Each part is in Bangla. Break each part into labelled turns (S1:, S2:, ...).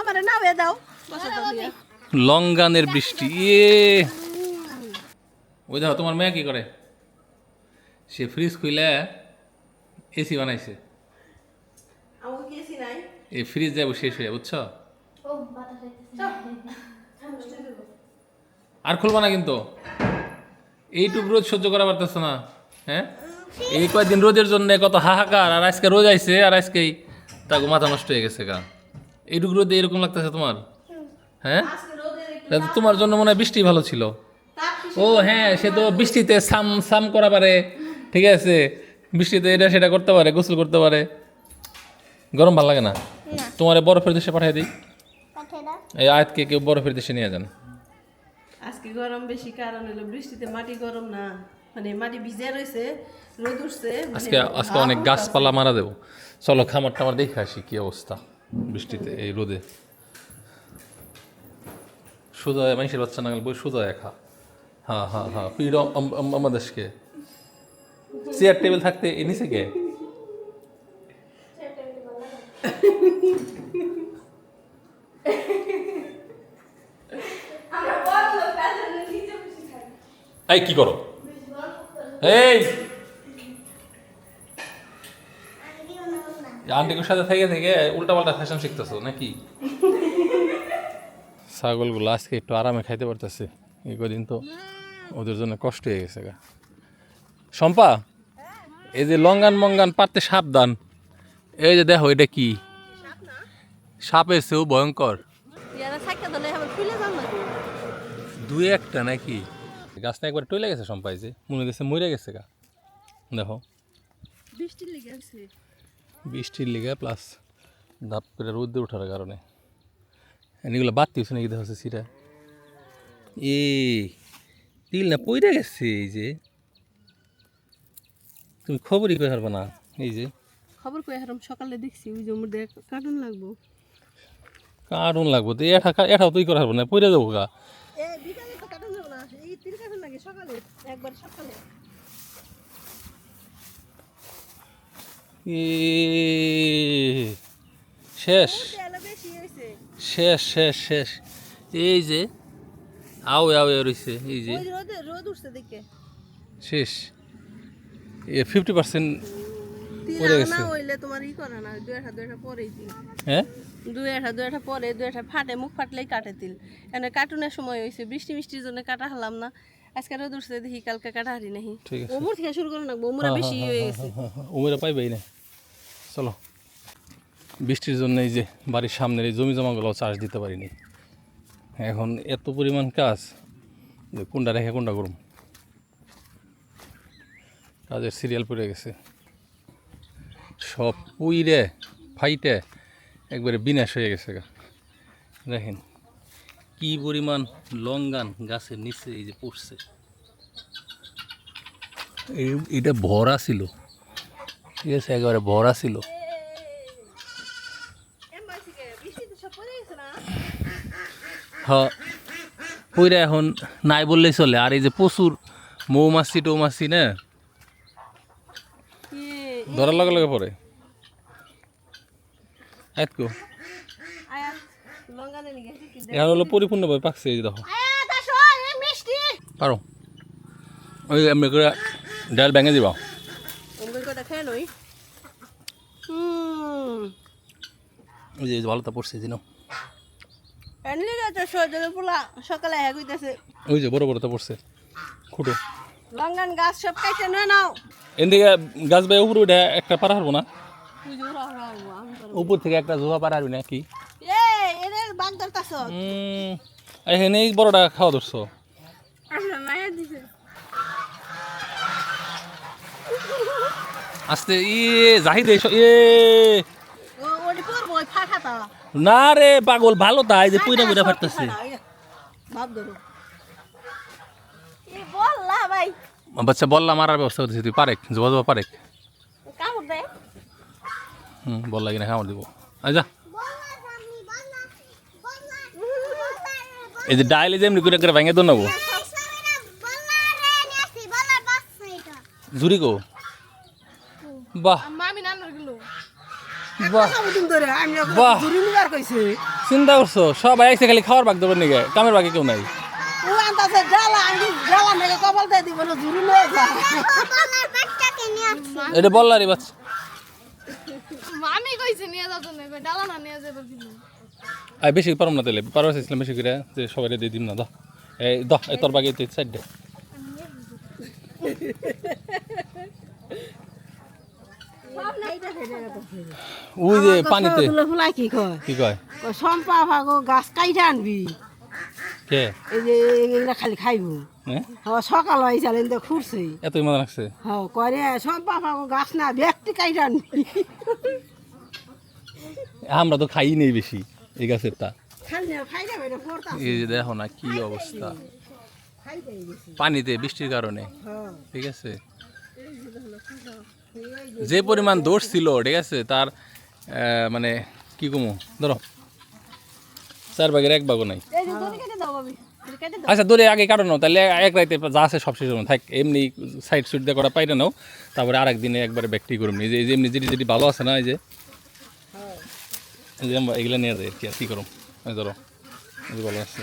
S1: আমারে নামে দাও
S2: লঙ্গানের বৃষ্টি ওই দেখো তোমার মেয়ে কি করে সে ফ্রিজ খুলে এসি বানাইছে এই ফ্রিজ যাবো শেষ হয়ে বুঝছো আর খুলবা না কিন্তু এইটুক রোদ সহ্য করা পারতেছ না হ্যাঁ এই কয়েকদিন রোদের জন্য কত হাহাকার আর আজকে রোদ আইছে আর আজকেই তাকে মাথা নষ্ট হয়ে গেছে গা এইটুক রোদে এরকম লাগতেছে তোমার হ্যাঁ তোমার জন্য মনে হয় বৃষ্টি ভালো ছিল ও হ্যাঁ সে তো বৃষ্টিতে সাম সাম করা পারে ঠিক আছে বৃষ্টিতে এটা সেটা করতে পারে গোসল করতে পারে গরম ভালো লাগে না তোমার বরফের দেশে পাঠিয়ে দিই এই আয়াতকে কেউ বরফের দেশে নিয়ে যান
S1: আজকে গরম বেশি কারণ হলো বৃষ্টিতে মাটি গরম না মানে মাটি ভিজে রয়েছে রোদ উঠছে
S2: আজকে আজকে অনেক গাছপালা মারা দেবো চলো খামার টামার দেখে আসি কি অবস্থা বৃষ্টিতে এই রোদে সোজা মানুষের বাচ্চা না গেলে বই সোজা খা হ্যাঁ হ্যাঁ হ্যাঁ পিড় আমাদেরকে চেয়ার টেবিল থাকতে এ নিচে কে এই কি করো এই আন্টিকুর সাথে থেকে থেকে উল্টাপাল্টা ফ্যাশন শিখতেছো নাকি ছাগলগুলো আজকে একটু আরামে খাইতে পারতেছে এই কদিন তো ওদের জন্য কষ্ট হয়ে গেছে গা শম্পা এই যে লঙ্গান মঙ্গান পারতে সাবধান এই যে দেখো এটা কি সাপের চেয়েও ভয়ঙ্কর দুই একটা নাকি গাছটা একবার টইলে গেছে সম্পাই যে মনে গেছে মরে গেছে গা দেখো বৃষ্টির লিগে প্লাস ধাপ করে রোদ দিয়ে ওঠার কারণে এগুলো বাড়তি হচ্ছে নাকি দেখা হচ্ছে সিরা তিল না পইরা গেছে এই যে তুমি খবরই কই হারবা না এই যে
S1: খবর কই হারাম সকালে দেখছি ওই যে মধ্যে কার্টুন
S2: লাগবো তো এটাও তুই করে হারবো না পইরা যাবো গা
S1: বিকালে তো কার্টুন যাবো না এই তিল কার্টুন লাগে সকালে একবার সকালে
S2: শেষ শেষ শেষ শেষ এই যে আও রয়েছে এই যে
S1: রোদ উঠছে দেখে
S2: শেষ 50% পড়ে গেছে
S1: তোমার ই করে না দুই একটা পরেই দিল
S2: হ্যাঁ
S1: দুই একটা পরে দুই একটা ফাটে মুখ ফাটলেই কাটে দিল এনে কার্টুনের সময় হয়েছে বৃষ্টি মিষ্টির জন্য কাটা হলাম না আজকে রোদ উঠছে দেখি কালকে কাটা হারি নাহি ওমর থেকে শুরু করে না ওমরা বেশি হয়ে গেছে
S2: ওমরা পাইবেই না চলো বৃষ্টির জন্য এই যে বাড়ির সামনের এই জমি জমাগুলো চাষ দিতে পারিনি এখন এত পরিমাণ কাজ যে কোনটা রেখে কোনটা করুম কাজের সিরিয়াল পড়ে গেছে সব পুইরে ফাইটে একবারে বিনাশ হয়ে গেছে গা দেখেন কি পরিমাণ লঙ্গান গাছের নিচে এই যে পড়ছে এটা ভরা ছিল ঠিক আছে একেবারে ভরা ছিল হ্যাঁ ওইটা এখন নাই বললেই চলে আর এই যে প্রচুর মৌমাছি টৌমাছি না ধরার লগে লগে পড়ে আয়াতকো এখন হলো পরিপূর্ণভাবে পাকছে এই দেখো পারো ওই এমনি করে ডাল ভেঙে দিবা ওই যে ভালোটা পড়ছে দিন
S1: সকালে
S2: ওই যে বড় বড়টা পড়ছে খুঁটো
S1: লঙ্গান গাছ সব কাইতে নাও
S2: এদিকে গাছ বাই উপরে উঠে একটা পারা হারবো না উপর থেকে একটা জোয়া পারা হারবি না কি এখানে বড়টা খাওয়া ধরছো আস্তে জাহিদ না রে পাগল ভালো তাই যে পুইরা পুইরা ফাটতেছে বাচ্চা বললাম মারার ব্যবস্থা করতেছি তুই পারেক জবা পারেক বল লাগি না খাবার দিব আচ্ছা এই যে ডাইলে যে এমনি করে ভেঙে তো নেবো জুরি গো বাহ বাহ বাহ চিন্তা করছো সবাই আইসে খালি খাওয়ার ভাগ দেবেন নাকি কামের বাকি কেউ নাই এটা বললারই বাচ্চা
S3: আমি কইছি নিয়ে যাও তো নেবে ডালা না নিয়ে যাবে
S2: আই বেশি পারম না তাহলে পারো চাইছিলাম বেশি করে যে সবাই দিয়ে দিম না দাও এই তোর বাকি তুই সাইড দে ওই যে পানিতে কি কয়
S4: সম্পা ভাগো গাছ কাইটা আনবি
S2: কে
S4: এই যে এগুলা খালি খাইব
S2: হ্যাঁ
S4: সকাল হয়ে চালেন তো খুঁড়ছে
S2: এতই মজা লাগছে
S4: করে সম্পা ভাগো গাছ না ব্যক্তি কাইটা আনবি
S2: আমরা তো খাই নেই বেশি এই গাছেরটা
S4: খাই যাবে এটা পড়তা
S2: এই যে দেখো না কি অবস্থা পানিতে বৃষ্টির কারণে ঠিক আছে যে পরিমাণ দোষ ছিল ঠিক আছে তার মানে কি কমু ধরো 4 ভাগের 1 ভাগও নাই আচ্ছা দূরে আগে কাটানো তাহলে এক রাইতে যা আছে সব শেষ হবে থাক এমনি সাইড সুইড দিয়ে করা পাইরে নাও তারপরে আরেক দিনে একবারে ব্যক্তি করুন এই যে এমনি যেটি ভালো আছে না এই যে এগুলো নিয়ে যায় কি করুন ধরো এই যে ভালো আছে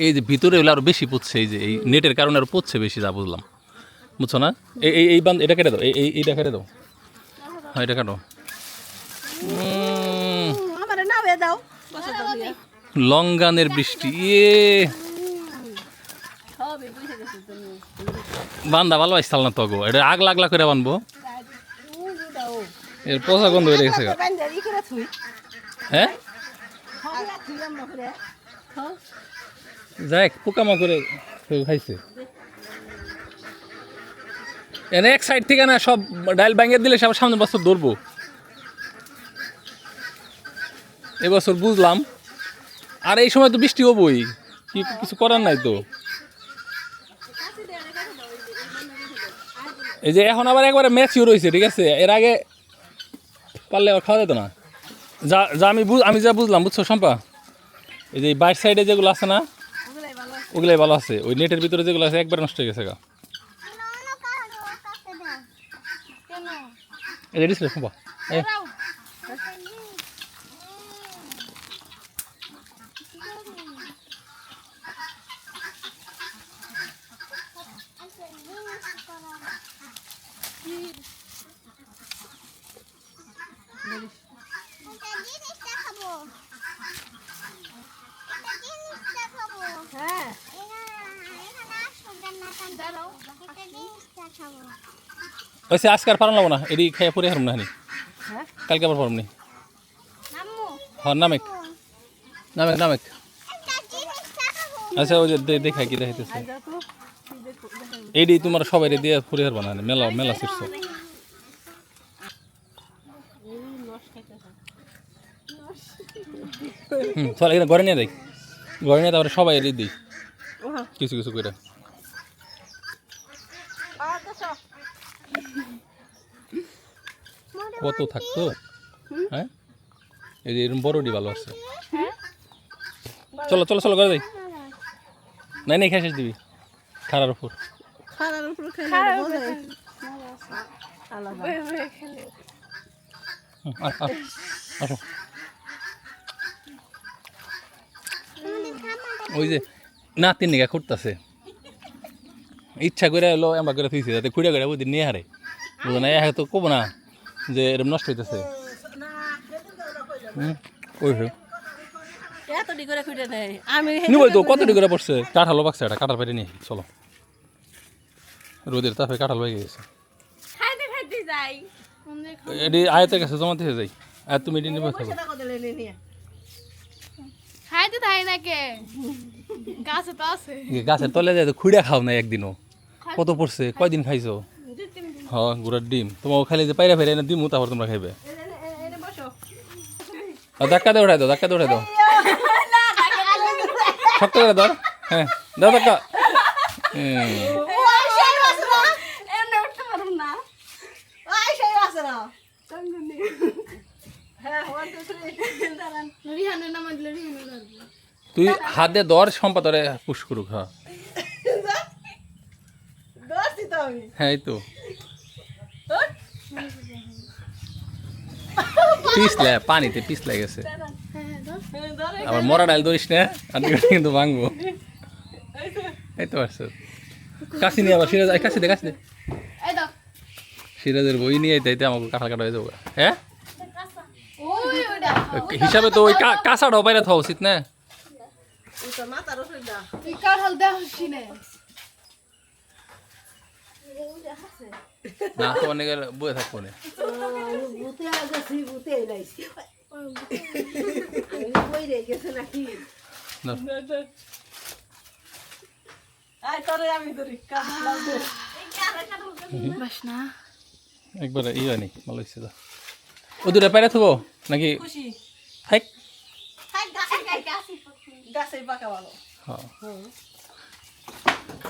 S2: এই যে ভিতরে এগুলো আরো বেশি পুচ্ছে এই যে এই নেটের কারণে আরো পুচ্ছে বেশি যা বুঝলাম বুঝছো না এই বান্ধ এটা কেটে দাও এইটা কেটে দাও হ্যাঁ এটা কাটো লঙ্গানের বৃষ্টি বান্ধা ভালো আসতাল না তো গো এটা আগ লাগলা করে বানবো এর পোষা গন্ধ হয়ে গেছে হ্যাঁ যাক পোকামা করে খাইছে এনে এক সাইড থেকে না সব ডাইল ব্যাঙ্গে দিলে সব সামনের বছর ধরবো এবছর বুঝলাম আর এই সময় তো বৃষ্টি হবই কি কিছু করার নাই তো এই যে এখন আবার একবারে ম্যাচিওর হয়েছে ঠিক আছে এর আগে পারলে আবার খাওয়া যেত না যা আমি যা বুঝলাম বুঝছো শম্পা এই যে বাইর সাইডে যেগুলো আছে না ওগুলাই ভালো আছে ওই নেটের ভিতরে যেগুলো আছে একবার নষ্ট হয়ে গেছে গা এই রেডি ছিল শম্পা ওইসে আজকে আর পারলাম না এটি খেয়ে পরে হারম না হানি কালকে আবার পারম নি হ্যাঁ নামেক আচ্ছা ওই যে দেখাই কি দেখাইতেছে এইটি তোমার সবাই দিয়ে পরে হারবা না মেলা শীর্ষ চল এখানে ঘরে নিয়ে দেয় ঘরে নিয়ে তারপরে সবাই দিই কিছু কিছু করে কত থাকতো হ্যাঁ এই যে এরকম বড়ডি ভালো আছে চলো চলো চলো করে যাই নাই খেয়ে শেষ দিবি খারার উপর আসো ওই যে নাতির নিগা খুঁড়তেছে ইচ্ছা করে এলো এমন করে ফিরছে যাতে খুঁড়ে করে ওই দিন নিয়ে হারে বুঝো না তো কব না যে এরকম নষ্ট হইতেছে নিবই তো কত করে পড়ছে কাঁঠালো বাক্সা এটা কাঁঠাল পেটে নিয়ে চলো রোদের তাপে কাঁঠাল পেয়ে গেছে এটি আয়তের কাছে জমা দিয়ে যাই আর তুমি এটি নিবে থাকো
S3: খাইতে তাই না কে গাছে তো আছে
S2: গাছের তলে যায় তো খুঁড়ে খাও না একদিনও কত পড়ছে কয়দিন খাইছো হ্যাঁ গুড়ার ডিম তোমাকে খালি যে পাইরা ফেরে না ডিমও তারপর তোমরা খাইবে ধাক্কা দিয়ে উঠাই দাও শক্ত করে দাও হ্যাঁ দাও ধাক্কা তুই হাত দিয়ে দর সম্পাদরে পুশ করুক হ্যাঁ এই তো পিছলে পানিতে পিছলে গেছে
S1: ধরে
S2: আবার মরা ডাল ধরিস না আন্টি কিন্তু ভাঙবো এই তো পারছো কাশি নিয়ে আবার সিরাজ কাশি দে
S3: এই দাও
S2: সিরাজের বই নিয়ে তাইতে আমাকে কাঁঠাল কাটা হয়ে যাবো হ্যাঁ
S3: ওই ওইটা
S2: হিসাবে তো ওই কাঁচাটাও বাইরে থাকা উচিত না
S1: ওটা মাথার ওষুধ দা
S3: তুই কাঁঠাল দেওয়া হচ্ছি না
S2: না তো অনেক বয়ে থাকবো না
S4: ভূতে গেছি ভূতে এলাইছি বই রে গেছে নাকি
S1: আয় তোরে আমি ধরি কাটা লাগবে
S3: বাস না
S2: একবারে ই হয়নি ভালো হচ্ছে তো ও দুটা পেরে থাকবো নাকি
S1: খুশি
S2: থাক
S1: গাছে পাকা ভালো
S2: হ্যাঁ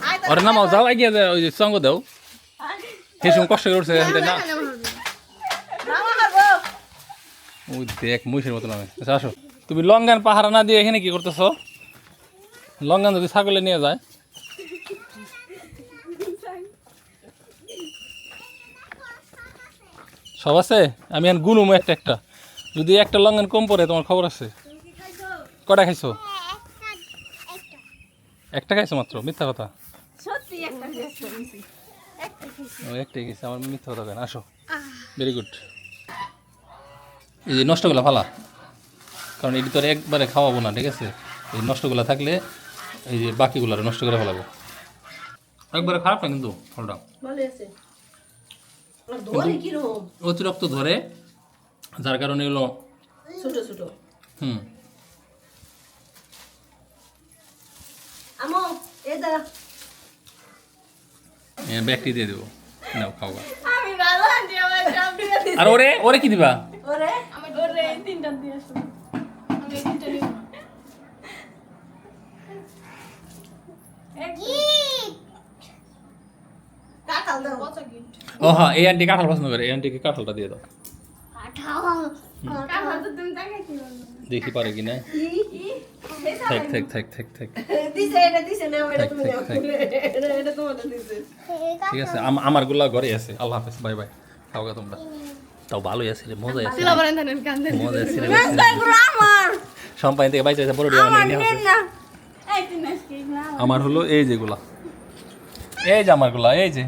S1: আয়
S2: ওরে নামাও যাও এগিয়ে যায় ওই যে সঙ্গ দাও সেই সময় কষ্ট করে উঠছে না
S1: নামা হারবো
S2: ওই দেখ মুইশের মতো নামে আচ্ছা আসো তুমি লঙ্গান পাহারা না দিয়ে এখানে কি করতেছ লঙ্গান যদি ছাগলে নিয়ে যায় সব আছে আমি এখন গুনুম একটা একটা যদি একটা লঙ্গান কম পড়ে তোমার খবর আছে কটা খাইছো একটা খাইছো মাত্র মিথ্যা কথা
S1: সত্যি একটা গেছে
S2: ও একটাই গেছে আমার মিথ্যা কথা কেন আসো ভেরি গুড এই যে নষ্টগুলা ফালা কারণ এটি তো আর একবারে খাওয়াবো না ঠিক আছে এই নষ্টগুলা থাকলে এই যে বাকিগুলো নষ্ট করে ফেলাবো একবারে খারাপ না কিন্তু ফলটা
S1: ভালো আছে আর ধরে কি রকম
S2: অতিরিক্ত ধরে যার কারণে এগুলো
S1: ছোট ছোট
S2: হুম
S1: আমো এ দা
S2: ব্যাগটি দিয়ে দেবো নাও খাওয়া
S1: আমি ভালো আছি আমার সব দিয়ে দিছি
S2: আর ওরে ওরে কি দিবা
S1: ওরে আমি ওরে এই তিনটা দিয়ে আসো
S3: আমি এই তিনটা নিব না
S1: কাঁঠাল দাও
S3: কত গিফট
S2: ও হ্যাঁ এই আন্টি কাঁঠাল পছন্দ করে এই আন্টিকে কাঁঠালটা দিয়ে দাও
S3: কাঁঠাল তো তুমি দেখাইছি
S2: দেখি পারে কি না থাক থাক থাক থাক থাক
S1: দিছে এটা দিছে না এটা তুমি
S2: থাক,
S1: নাও
S2: থাক,
S1: এটা তোমাদের দিছে
S2: ঠিক আছে আমার গুলা ঘরে আছে আল্লাহ হাফেজ বাই বাই খাওয়া তোমরা তাও ভালোই আছে রে মজাই আছে
S3: তিলা বলেন জানেন কান্দে
S2: মজা আছে রে
S1: আমার
S2: সম্পাইন থেকে বাইরে বড় ডিয়া
S1: আমার
S2: নিয়ে
S1: নেন না এই তিন আজকে না
S2: আমার হলো এই যেগুলা এই যে আমারগুলা এই যে